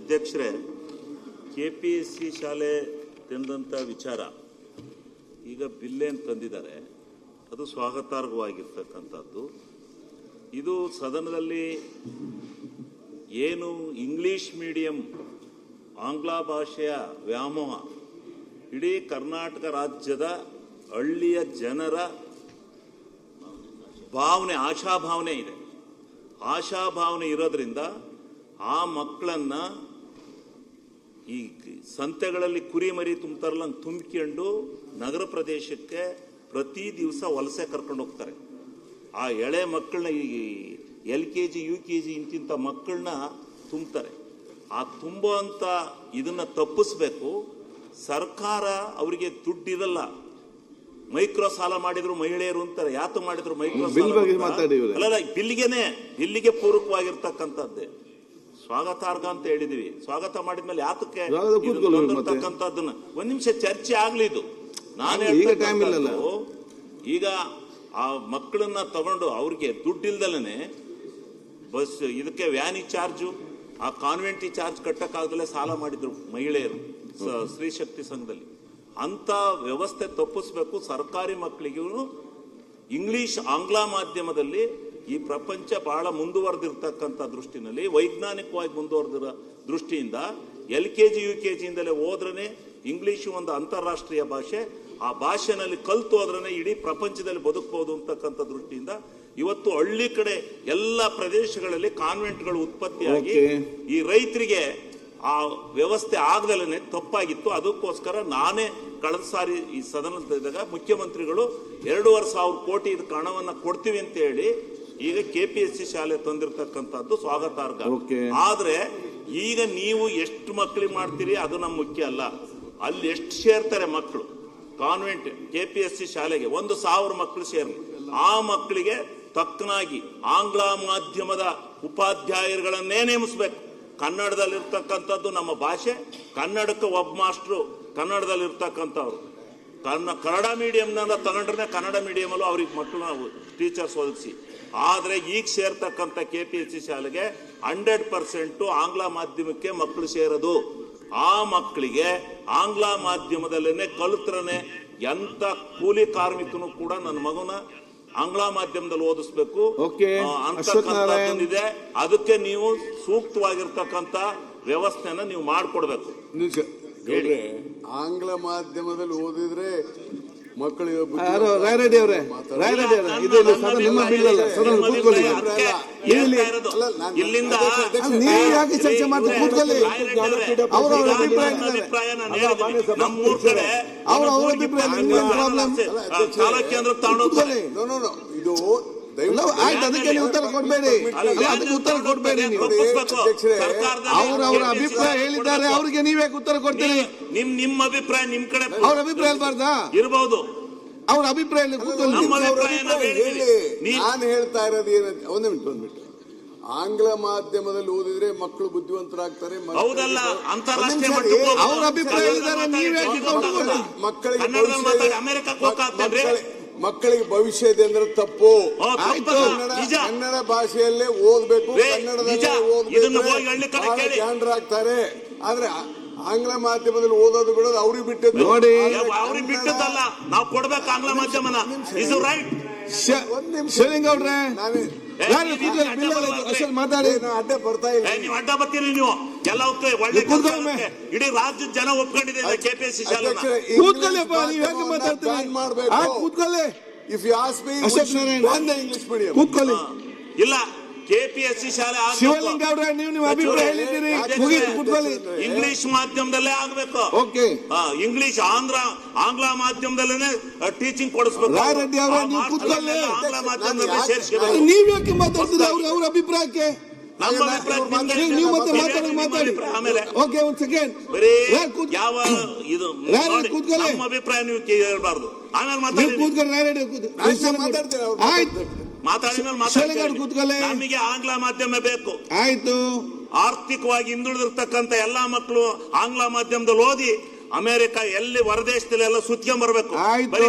ಅಧ್ಯಕ್ಷರೇ, KPSC ಶಾಲೆ ತಂದಂಥ ವಿಚಾರ ಈಗ ಬಿಲ್ಲೇನು ತಂದಿದ್ದಾರೆ ಅದು ಸ್ವಾಗತಾರ್ಹವಾಗಿರ್ತಕ್ಕಂಥದ್ದು. ಇದು ಸದನದಲ್ಲಿ ಏನು ಇಂಗ್ಲಿಷ್ ಮೀಡಿಯಂ ಆಂಗ್ಲ ಭಾಷೆಯ ವ್ಯಾಮೋಹ ಇಡೀ ಕರ್ನಾಟಕ ರಾಜ್ಯದ ಹಳ್ಳಿಯ ಜನರ ಭಾವನೆ, ಆಶಾಭಾವನೆ ಇದೆ. ಆಶಾಭಾವನೆ ಇರೋದ್ರಿಂದ ಆ ಮಕ್ಕಳನ್ನ ಈ ಸಂತೆಗಳಲ್ಲಿ ಕುರಿ ಮರಿ ತುಂಬ್ತಾರಲ್ಲ ತುಂಬಿಕೊಂಡು ನಗರ ಪ್ರದೇಶಕ್ಕೆ ಪ್ರತಿ ದಿವಸ ವಲಸೆ ಕರ್ಕೊಂಡು ಹೋಗ್ತಾರೆ. ಆ ಎಳೆ ಮಕ್ಕಳನ್ನ ಈ LKG UKG ಇಂತಿಂಥ ಮಕ್ಕಳನ್ನ ತುಂಬ್ತಾರೆ. ಆ ತುಂಬುವಂಥ ಇದನ್ನ ತಪ್ಪಿಸ್ಬೇಕು. ಸರ್ಕಾರ ಅವರಿಗೆ ದುಡ್ಡಿರಲ್ಲ. ಮೈಕ್ರೋ ಸಾಲ ಮಾಡಿದ್ರು ಮಹಿಳೆಯರು ಅಂತಾರೆ. ಯಾತು ಮಾಡಿದ್ರು ಮೈಕ್ರೋ ಸಾಲ? ಬಿಲ್ಲಿಗೆ ಪೂರಕವಾಗಿರ್ತಕ್ಕಂಥದ್ದೇ ಸ್ವಾಗತಾರ್ಹ ಅಂತ ಹೇಳಿದೀವಿ. ಸ್ವಾಗತ ಮಾಡಿದ್ಮೇಲೆ ಯಾತಕ್ಕೆ ಬಂದಿರ್ತಕ್ಕಂಥದ್ದನ್ನ ಒಂದ್ ನಿಮಿಷ ಚರ್ಚೆ ಆಗ್ಲಿ. ಇದು ನಾನು ಈಗ ಆ ಮಕ್ಕಳನ್ನ ತಗೊಂಡು ಅವ್ರಿಗೆ ದುಡ್ಡಿಲ್ದಲೇ ಬಸ್ ಇದಕ್ಕೆ ವ್ಯಾನಿ ಚಾರ್ಜು, ಆ ಕಾನ್ವೆಂಟಿ ಚಾರ್ಜ್ ಕಟ್ಟಕ್ಕಾಗದಲ್ಲೇ ಸಾಲ ಮಾಡಿದ್ರು ಮಹಿಳೆಯರು ಸ್ತ್ರೀ ಶಕ್ತಿ ಸಂಘದಲ್ಲಿ. ಅಂತ ವ್ಯವಸ್ಥೆ ತಪ್ಪಿಸ್ಬೇಕು. ಸರ್ಕಾರಿ ಮಕ್ಕಳಿಗೂ ಇಂಗ್ಲಿಷ್ ಆಂಗ್ಲ ಮಾಧ್ಯಮದಲ್ಲಿ ಈ ಪ್ರಪಂಚ ಬಹಳ ಮುಂದುವರೆದಿರ್ತಕ್ಕಂಥ ದೃಷ್ಟಿನಲ್ಲಿ, ವೈಜ್ಞಾನಿಕವಾಗಿ ಮುಂದುವರೆದಿರೋ ದೃಷ್ಟಿಯಿಂದ LKG UKG ಇಂದಲೇ ಹೋದ್ರೇ ಇಂಗ್ಲಿಷು ಒಂದು ಅಂತಾರಾಷ್ಟ್ರೀಯ ಭಾಷೆ. ಆ ಭಾಷೆನಲ್ಲಿ ಕಲ್ತು ಹೋದ್ರೇ ಇಡೀ ಪ್ರಪಂಚದಲ್ಲಿ ಬದುಕಬಹುದು ಅಂತಕ್ಕಂಥ ದೃಷ್ಟಿಯಿಂದ ಇವತ್ತು ಹಳ್ಳಿ ಕಡೆ ಎಲ್ಲ ಪ್ರದೇಶಗಳಲ್ಲಿ ಕಾನ್ವೆಂಟ್ಗಳು ಉತ್ಪತ್ತಿಯಾಗಿ ಈ ರೈತರಿಗೆ ಆ ವ್ಯವಸ್ಥೆ ಆಗದಲ್ಲೇ ತಪ್ಪಾಗಿತ್ತು. ಅದಕ್ಕೋಸ್ಕರ ನಾನೇ ಕಳೆದ ಸಾರಿ ಈ ಸದನದಾಗ ಮುಖ್ಯಮಂತ್ರಿಗಳು 2,500 ಕೋಟಿ ಇದಕ್ಕೆ ಹಣವನ್ನ ಕೊಡ್ತೀವಿ ಅಂತ ಹೇಳಿ ಈಗ KPSC ಶಾಲೆ ತಂದಿರತಕ್ಕಂಥದ್ದು ಸ್ವಾಗತಾರ್ಹ. ಆದ್ರೆ ಈಗ ನೀವು ಎಷ್ಟು ಮಕ್ಕಳಿಗೆ ಮಾಡ್ತೀರಿ ಅದು ನಮ್ಮ ಮುಖ್ಯ ಅಲ್ಲ. ಅಲ್ಲಿ ಎಷ್ಟು ಸೇರ್ತಾರೆ ಮಕ್ಕಳು ಕಾನ್ವೆಂಟ್ KPSC ಶಾಲೆಗೆ 1,000 ಮಕ್ಕಳು ಸೇರಲಿ. ಆ ಮಕ್ಕಳಿಗೆ ತಕ್ಕನಾಗಿ ಆಂಗ್ಲ ಮಾಧ್ಯಮದ ಉಪಾಧ್ಯಾಯರುಗಳನ್ನೇ ನೇಮಿಸಬೇಕು. ಕನ್ನಡದಲ್ಲಿರ್ತಕ್ಕಂಥದ್ದು ನಮ್ಮ ಭಾಷೆ. ಕನ್ನಡಕ್ಕೆ ಒಬ್ಬ ಮಾಸ್ಟ್ರು ಕನ್ನಡದಲ್ಲಿರ್ತಕ್ಕಂಥವ್ರು. ಕನ್ನಡ ಮೀಡಿಯಂನ ತಗೊಂಡ್ರೆ ಕನ್ನಡ ಮೀಡಿಯಮಲ್ಲೂ ಅವ್ರಿಗೆ ಮಕ್ಕಳನ್ನ ಟೀಚರ್ಸ್ ಒದಗಿಸಿ. ಆದರೆ ಈಗ ಸೇರ್ತಕ್ಕಂಥ KPSC ಶಾಲೆಗೆ 100% ಆಂಗ್ಲ ಮಾಧ್ಯಮಕ್ಕೆ ಮಕ್ಕಳು ಸೇರೋದು. ಆ ಮಕ್ಕಳಿಗೆ ಆಂಗ್ಲ ಮಾಧ್ಯಮದಲ್ಲೇ ಕಲಿತ್ರನೆ ಎಂತ ಕೂಲಿ ಕಾರ್ಮಿಕನು ಕೂಡ ನನ್ನ ಮಗನ ಆಂಗ್ಲ ಮಾಧ್ಯಮದಲ್ಲಿ ಓದಿಸ್ಬೇಕು ಅಂತಕ್ಕಂಥದ್ದಿದೆ. ಅದಕ್ಕೆ ನೀವು ಸೂಕ್ತವಾಗಿರ್ತಕ್ಕಂಥ ವ್ಯವಸ್ಥೆನ ನೀವು ಮಾಡಿಕೊಡ್ಬೇಕು. ಆಂಗ್ಲ ಮಾಧ್ಯಮದಲ್ಲಿ ಓದಿದ್ರೆ ಮಕ್ಕಳಿಗೆ ಇಲ್ಲಿಂದ ನಮ್ಮೂರ್ ಕಡೆ ಚಾಲಕೇಂದ್ರ ತಾಣೋಗ್ತಾರೆ. ಇದು ಅದಕ್ಕೆ ನೀವು ಉತ್ತರ ಕೊಡ್ಬೇಡಿ, ಅದಕ್ಕೆ ಉತ್ತರ ಕೊಡ್ಬೇಡಿ. ನೀವು ಅವ್ರ ಅಭಿಪ್ರಾಯ ಹೇಳಿದ್ದಾರೆ, ಅವ್ರಿಗೆ ನೀವೇ ಉತ್ತರ ಕೊಡ್ತೀರಿ. ನಿಮ್ಮ ಅಭಿಪ್ರಾಯ ನಿಮ್ ಕಡೆ ಅವ್ರ ಅಭಿಪ್ರಾಯ ಇರಬಾರ್ದಾ? ಇರಬಹುದು. ಅವ್ರ ಅಭಿಪ್ರಾಯ ನಾನು ಹೇಳ್ತಾ ಇರೋದು ಏನಂತ ಒಂದು ಮಿನಿಟ್. ಆಂಗ್ಲ ಮಾಧ್ಯಮದಲ್ಲಿ ಓದಿದ್ರೆ ಮಕ್ಕಳು ಬುದ್ಧಿವಂತರಾಗ್ತಾರೆ. ಹೌದಲ್ಲ, ಅಂತಾರಾಷ್ಟ್ರೀಯ ಮಟ್ಟಕ್ಕೆ ಅವ್ರ ಅಭಿಪ್ರಾಯ ಹೇಳಿದ್ದಾರೆ, ನೀವೇ ಮಕ್ಕಳಿಗೆ ಭವಿಷ್ಯ ಇದೆ ಅಂದ್ರೆ ತಪ್ಪು. ಕನ್ನಡ ಭಾಷೆಯಲ್ಲೇ ಓದ್ಬೇಕು, ಕನ್ನಡದಲ್ಲೇ ಓದ್ಬೇಕು, ಜಾಣರಾಗ್ತಾರೆ. ಆದ್ರೆ ಆಂಗ್ಲ ಮಾಧ್ಯಮದಲ್ಲಿ ಓದೋದು ಬಿಡೋದು ಅವ್ರಿಗೆ ಬಿಟ್ಟದ್ದು. ನೋಡಿ, ಅವ್ರಿಗೆ ಬಿಟ್ಟದ್ದಲ್ಲ, ನಾವು ಕೊಡ್ಬೇಕು ಆಂಗ್ಲ ಮಾಧ್ಯಮನ. Is right. ಶಿವಲಿಂಗೌಡ್ರೆ ಮಾತಾಡಿ. ಅಡ್ಡ ಬರ್ತಾ ಇಲ್ಲ, ನೀವು ಅಡ್ಡ ಬರ್ತೀರಿ. ನೀವು ಎಲ್ಲ ಒಳ್ಳೆ ಇಡೀ ರಾಜ್ಯದ ಜನ ಒಪ್ಕೊಂಡಿದೆ KPSC ಶಾಲೆ. ಕೂತ್ಕೊಳ್ಳಿಪ್ಪ, ನೀವು ಯಾಕೆ ಮಾತಾಡ್ತೀರಿ? ಕೂತ್ಕೊಳ್ಳಿ. If you ask me, English medium ಕೂತ್ಕೊಳ್ಳಿ. ಇಲ್ಲ, KPSC ಶಾಲೆ ಶಿವಲಿಂಗೌಡ್ರೆ ನೀವು ನಿಮ್ಮ ಅಭಿಪ್ರಾಯ ಹೇಳಿದ್ದೀರಿ, ಕೂತ್ಕೊಳ್ಳಿ. ಇಂಗ್ಲಿಷ್ ಮಾಧ್ಯಮದಲ್ಲೇ ಆಗ್ಬೇಕು. ಓಕೆ, ಇಂಗ್ಲಿಷ್ ಆಂಗ್ಲ ಮಾಧ್ಯಮದಲ್ಲೇ ಟೀಚಿಂಗ್ ಕೊಡಿಸ್ಬೇಕು. ರಾಯರೆಡ್ಡಿ ಅವರೇ ನೀವು ಕೂತ್ಕೊಳ್ಳಿ. ಆಂಗ್ಲ ಮಾಧ್ಯಮದಲ್ಲಿ ಸೇರಿಸಬೇಕು. ನೀವ್ ಯಾಕೆ ಮಾತಾಡ್ತೀರಿ ಅವ್ರ ಅಭಿಪ್ರಾಯಕ್ಕೆ? ನೀವು ಮತ್ತೆ ಮಾತಾಡಿ. ಆಮೇಲೆ ಓಕೆ, ಒಂದ್ ಸೆಕೆಂಡ್. ಯಾವ ಇದು ನಮ್ಮ ಅಭಿಪ್ರಾಯ ನೀವು ಹೇಳ್ಬಾರ್ದು. ಆಮೇಲೆ ಮಾತಾಡಿ. ನಮಗೆ ಆಂಗ್ಲ ಮಾಧ್ಯಮ ಬೇಕು. ಆಯ್ತು. ಆರ್ಥಿಕವಾಗಿ ಹಿಂದುಳಿದಿರ್ತಕ್ಕಂಥ ಎಲ್ಲಾ ಮಕ್ಕಳು ಆಂಗ್ಲ ಮಾಧ್ಯಮದಲ್ಲಿ ಓದಿ ಅಮೆರಿಕ ಎಲ್ಲಿ ಹೊರದೇಶದಲ್ಲಿ ಎಲ್ಲ ಸುತ್ಕೊಂಡ್ ಬರ್ಬೇಕು.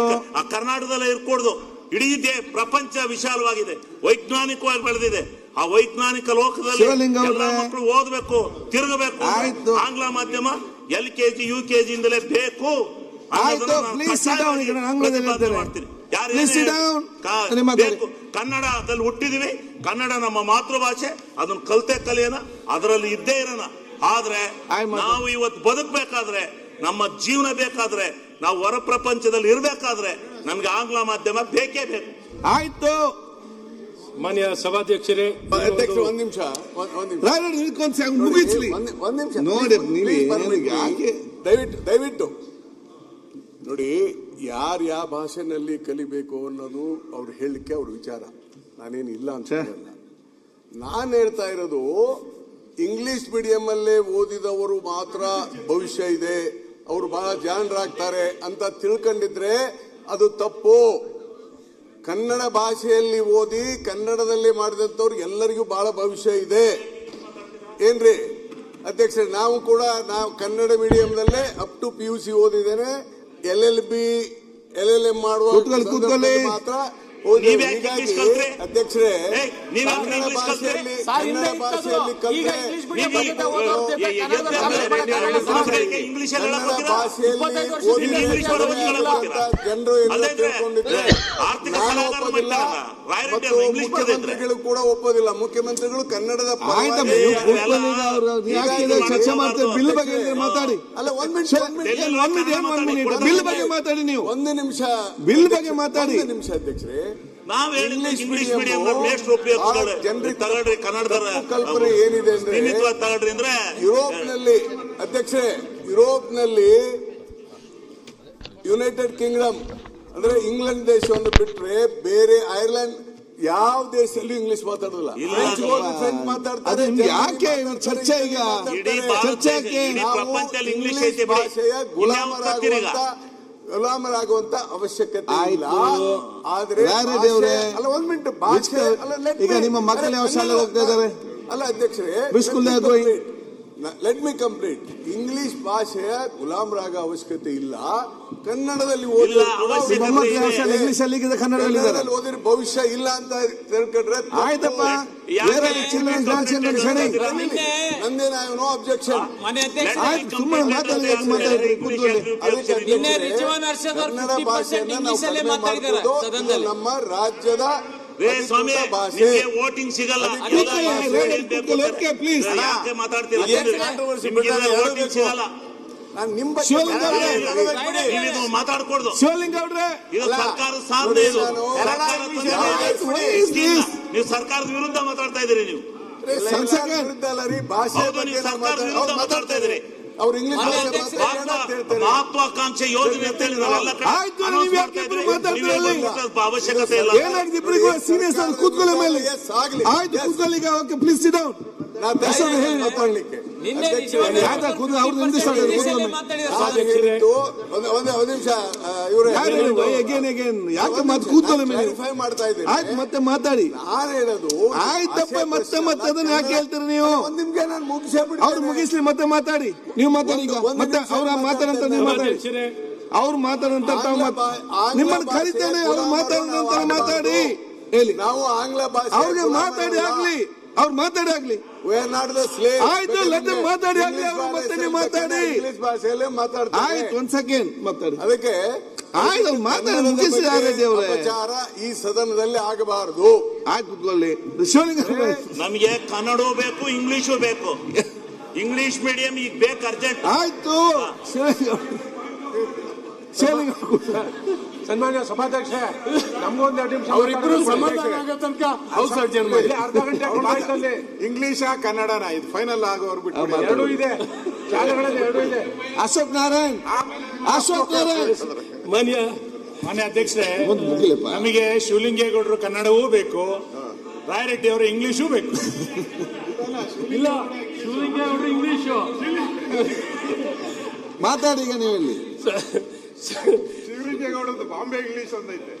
ಕರ್ನಾಟಕದಲ್ಲೇ ಇರ್ಕೊಡ್ದು. ಇಡೀ ಪ್ರಪಂಚ ವಿಶಾಲವಾಗಿದೆ, ವೈಜ್ಞಾನಿಕವಾಗಿ ಬೆಳೆದಿದೆ. ಆ ವೈಜ್ಞಾನಿಕ ಲೋಕದಲ್ಲಿ ಶಿವಲಿಂಗ ಅವ್ರೆ. ಎಲ್ಲ ಮಕ್ಕಳು ಓದಬೇಕು, ತಿರುಗಬೇಕು. ಆಯ್ತು. ಆಂಗ್ಲ ಮಾಧ್ಯಮ LKG UKG ಇಂದಲೇ ಬೇಕು. ಆಯ್ತು, please sit down. ಈಗ ನಾನು ಆಂಗ್ಲದಲ್ಲಿ ಹೇಳ್ತೇನೆ. Please sit down. ಬೇಕು. ಕನ್ನಡದಲ್ಲಿ ಹುಟ್ಟಿದೀವಿ, ಕನ್ನಡ ನಮ್ಮ ಮಾತೃಭಾಷೆ, ಅದನ್ನ ಕಲ್ತೆ ಕಲಿಯೋಣ, ಅದರಲ್ಲಿ ಇದ್ದೇ ಇರೋಣ. ಆದ್ರೆ ನಾವು ಇವತ್ತು ಬದುಕಬೇಕಾದ್ರೆ, ನಮ್ಮ ಜೀವನ ಬೇಕಾದ್ರೆ, ನಾವು ಹೊರ ಪ್ರಪಂಚದಲ್ಲಿ ಇರಬೇಕಾದ್ರೆ ನಮ್ಗೆ ಆಂಗ್ಲ ಮಾಧ್ಯಮ ಬೇಕೇ ಬೇಕು. ಆಯ್ತು, ಮಾನ್ಯ ಸಭಾಧ್ಯಕ್ಷರೇ, ಅಧ್ಯಕ್ಷರು ಒಂದ್ ನಿಮಿಷ ಮುಗಿಸ್ಲಿ. ಒಂದ್ ನಿಮಿಷ ನೋಡಿ, ದಯವಿಟ್ಟು ನೋಡಿ, ಯಾರು ಯಾವ ಭಾಷೆನಲ್ಲಿ ಕಲಿಬೇಕು ಅನ್ನೋದು ಅವ್ರು ಹೇಳಲಿಕ್ಕೆ ಅವ್ರ ವಿಚಾರ, ನಾನೇನು ಇಲ್ಲ ಅಂತ ಹೇಳಲ್ಲ. ನಾನು ಹೇಳ್ತಾ ಇರೋದು ಇಂಗ್ಲಿಷ್ ಮೀಡಿಯಂ ಅಲ್ಲೇ ಓದಿದವರು ಮಾತ್ರ ಭವಿಷ್ಯ ಇದೆ, ಅವರು ಬಹಳ ಜಾಣರಾಗ್ತಾರೆ ಅಂತ ತಿಳ್ಕೊಂಡಿದ್ರೆ ಅದು ತಪ್ಪು. ಕನ್ನಡ ಭಾಷೆಯಲ್ಲಿ ಓದಿ ಕನ್ನಡದಲ್ಲಿ ಮಾಡಿದಂಥವ್ರು ಎಲ್ಲರಿಗೂ ಬಹಳ ಭವಿಷ್ಯ ಇದೆ. ಏನ್ರಿ ಅಧ್ಯಕ್ಷರೇ, ನಾವು ಕನ್ನಡ ಮೀಡಿಯಂದಲ್ಲೇ ಅಪ್ ಟು PUC ಓದಿದ್ದೇನೆ. LLB LLM ಮಾಡುವ ಮಾತ್ರ ಅಧ್ಯಕ್ಷರೇ, ಕನ್ನಡ ಭಾಷೆಯಲ್ಲಿ ಜನರು ತಿಳ್ಕೊಂಡಿದ್ರೆ ಮುಖ್ಯಮಂತ್ರಿಗಳು ಕೂಡ ಒಪ್ಪೋದಿಲ್ಲ. ಮುಖ್ಯಮಂತ್ರಿಗಳು ಕನ್ನಡದ ಚರ್ಚೆ ಮಾಡ್ತಾರೆ. ಬಿಲ್ ಬಗ್ಗೆ ಮಾತಾಡಿ. ಅಲ್ಲ, ಬಿಲ್ ಬಗ್ಗೆ ಮಾತಾಡಿ. ನೀವು ಒಂದು ನಿಮಿಷ ಬಿಲ್ ಬಗ್ಗೆ ಮಾತಾಡಿ. ನಿಮಿಷ ಅಧ್ಯಕ್ಷರೇ, ನಾವು ಇಂಗ್ಲಿಷ್ ಮೀಡಿಯಂ ತಗೊಳ್ರಿ, ಕನ್ನಡದ ಕಲ್ಪನೆ ಏನಿದೆ ತಗೊಳ್ರಿ ಅಂದ್ರೆ ಯುರೋಪ್ನಲ್ಲಿ ಅಧ್ಯಕ್ಷರೇ, ಯುರೋಪ್ನಲ್ಲಿ ಯುನೈಟೆಡ್ ಕಿಂಗ್ಡಮ್ ಅಂದ್ರೆ ಇಂಗ್ಲೆಂಡ್ ದೇಶವನ್ನು ಬಿಟ್ರೆ ಬೇರೆ ಐರ್ಲೆಂಡ್ ಯಾವ ದೇಶದಲ್ಲೂ ಇಂಗ್ಲಿಷ್ ಮಾತಾಡೋದಿಲ್ಲ. ಫ್ರೆಂಚ್ ಮಾತಾಡ್ತಾರೆ. ಯಾಕೆ ಚರ್ಚೆ? ಈಗ ಚರ್ಚೆ ಇಂಗ್ಲಿಷ್ ಭಾಷೆಯ ಗುಲಾಮರಾಗುವಂತ ಅವಶ್ಯಕತೆ ಇಲ್ಲ. ಆದ್ರೆ ಅಲ್ಲ, 1 ಮಿನಿಟ್, ಭಾಷೆ ಈಗ ನಿಮ್ಮ ಮಕ್ಕಳು ಯಾವ ಶಾಲೆ ಹೋಗ್ತಾ ಇದ್ದಾರೆ? ಅಲ್ಲ ಅಧ್ಯಕ್ಷರೇ, ಲೆಟ್ ಮಿ ಕಂಪ್ಲೀಟ್. ಇಂಗ್ಲಿಷ್ ಭಾಷೆಯ ಗುಲಾಮರಾಗ ಅವಶ್ಯಕತೆ ಇಲ್ಲ. ಕನ್ನಡದಲ್ಲಿ ಇಂಗ್ಲಿಷ್ ಅಲ್ಲಿ ಕನ್ನಡದಲ್ಲಿ ಓದಿರ ಭವಿಷ್ಯ ಇಲ್ಲ ಅಂತ ತಿಳ್ಕೊಂಡ್ರೆ ಆಯ್ತಪ್ಪ. ನಂದೇನ ನೋ ಅಬ್ಜೆಕ್ಷನ್. ಆಯ್ತು, ಸುಮ್ಮನೆ ಮಾತಾಡಿ. ಕನ್ನಡ ಭಾಷೆಯನ್ನ ನಾವು ಕಡಿಮೆ ಮಾಡುವುದು ನಮ್ಮ ರಾಜ್ಯದ ಭಾಷೆ. ವೋಟಿಂಗ್ ಸಿಗಲ್ಲ, ಪ್ಲೀಸ್. ಯಾಕೆ ಮಾತಾಡ್ತೀರಾ? ವೋಟಿಂಗ್ ಸಿಗಲ್ಲ. ಮಾತಾಡ್ಕೊಡ್ದು. ಶಿವಲಿಂಗ ಅವ್ರೆ, ಇದು ಸರ್ಕಾರದ ಸಾಧನೆ. ನೀವು ಸರ್ಕಾರದ ವಿರುದ್ಧ ಮಾತಾಡ್ತಾ ಇದ್ದೀರಿ. ನೀವು ವಿರುದ್ಧ ಅಲ್ಲ ರೀ, ಭಾಷೆ ಬಗ್ಗೆ ಮಾತಾಡ್ತಾ ಇದ್ದೀರಿ. ಅವ್ರು ಇಂಗ್ಲಿಷ್ ಮಹತ್ವಾಕಾಂಕ್ಷೆ ಯೋಜನೆ ಅಂತ ಅವಶ್ಯಕತೆ ಇಲ್ಲ. ಸೀರಿಯಸ್ ಆಗಿ ಕೂತ್ಕೊಳ್ಳೋ ಮೇಲೆ ಆಯ್ತು, ಕೂತ್ಕೊಳ್ಳಿ. Okay, please sit down. ಮಾತಾಡ್ಲಿಕ್ಕೆ ಒಂದು ನಿಮಿಷ ಇವ್ರೆ ಯಾಕೆ ಮತ್ತೆ ಕೂತ್ಕೊಳ್ಳೋ ಮೇಲೆ ವೆರಿಫೈ ಮಾಡ್ತಾ ಇದ್ದೀನಿ. ಆಯ್ತು, ಮತ್ತೆ ಮಾತಾಡಿ. ನಾನು ಹೇಳೋದು ಆಯ್ತಪ್ಪ, ಮತ್ತೆ ಅದನ್ನ ಯಾಕೆ ಹೇಳ್ತೀರಿ ನೀವು? ಒಂದ್ ನಿಮ್ಗೆ ನಾನು ಮುಗಿಸ್ಬಿಟ್ಟು ಅವ್ರು ಮುಗಿಸ್ಲಿ, ಮತ್ತೆ ಮಾತಾಡಿ. ನೀವು ಮಾತಾಡಿ. ಈಗ ಮತ್ತೆ ಅವ್ರ ಮಾತಾಡಂತ ನೀವು ಮಾತಾಡಿ. ಅವ್ರು ಮಾತಾಡಂತ ನಿಮ್ಮನ್ನು ಕರಿತೇನೆ. ಅವ್ರು ಮಾತಾಡಂತ ಮಾತಾಡಿ. ಹೇಳಿ. ನಾವು ಆಂಗ್ಲ ಭಾಷೆ ಅವ್ರಿಗೆ ಮಾತಾಡಿ ಆಗ್ಲಿ, ಅವ್ರು ಮಾತಾಡಿ ಆಗ್ಲಿ. ಆಯ್ತು, ಮಾತಾಡಿ ಆಗ್ಲಿ. ಅವ್ರು ಮತ್ತೆ ನೀವು ಮಾತಾಡಿ. ಇಂಗ್ಲಿಷ್ ಭಾಷೆಯಲ್ಲೇ ಮಾತಾಡ್ತಾರೆ. ಆಯ್ತು, 1 ಸೆಕೆಂಡ್ ಮಾತಾಡಿ. ಅದಕ್ಕೆ ಆಯ್ತು, ಮಾತಾಡಿ ಮುಗಿಸಿ. ಅಪಚಾರ ಈ ಸದನದಲ್ಲಿ ಆಗಬಾರದು. ಆಯ್ತು, ಕೂತ್ಕೊಳ್ಳಿ. ಶಿವಲಿಂಗ, ನಮಗೆ ಕನ್ನಡವೂ ಬೇಕು, ಇಂಗ್ಲಿಷು ಬೇಕು. ಇಂಗ್ಲಿಷ್ ಮೀಡಿಯಂ ಈಗ ಬೇಕು, ಅರ್ಜೆಂಟ್. ಆಯ್ತು, ಸನ್ಮಾನ್ಯ ಸಭಾಧ್ಯಕ್ಷ, ನಮಗೊಂದು 2 ನಿಮಿಷ ಅವರಿಬ್ಬರು ಸಮಾಧಾನ ಆಗೋ ತನಕ ಅರ್ಧ ಗಂಟೆ ಇಂಗ್ಲಿಷ್ ಕನ್ನಡನ ಇದು ಫೈನಲ್ ಆಗೋರು ಬಿಟ್ಟು ಎರಡೂ ಇದೆ, ಶಾಲೆಗಳಲ್ಲಿ ಎರಡೂ ಇದೆ. ಅಶೋಕ್ ನಾರಾಯಣ್ ಮಾನ್ಯ ಅಧ್ಯಕ್ಷರೇ, ನಮಗೆ ಶಿವಲಿಂಗೇಗೌಡರು ಕನ್ನಡವೂ ಬೇಕು, ರಾಯರೆಡ್ಡಿ ಅವರು ಇಂಗ್ಲಿಷೂ ಬೇಕು. ಇಲ್ಲ, ಶಿವಲಿಂಗೇಗೌಡರು ಇಂಗ್ಲಿಷು ಮಾತಾಡಿ. ಈಗ ನೀವು ಇಲ್ಲಿ ಶಿವಲಿಂಗೇಗೌಡರದ್ದು ಬಾಂಬೆ ಇಂಗ್ಲಿಷ್ ಒಂದೈತೆ.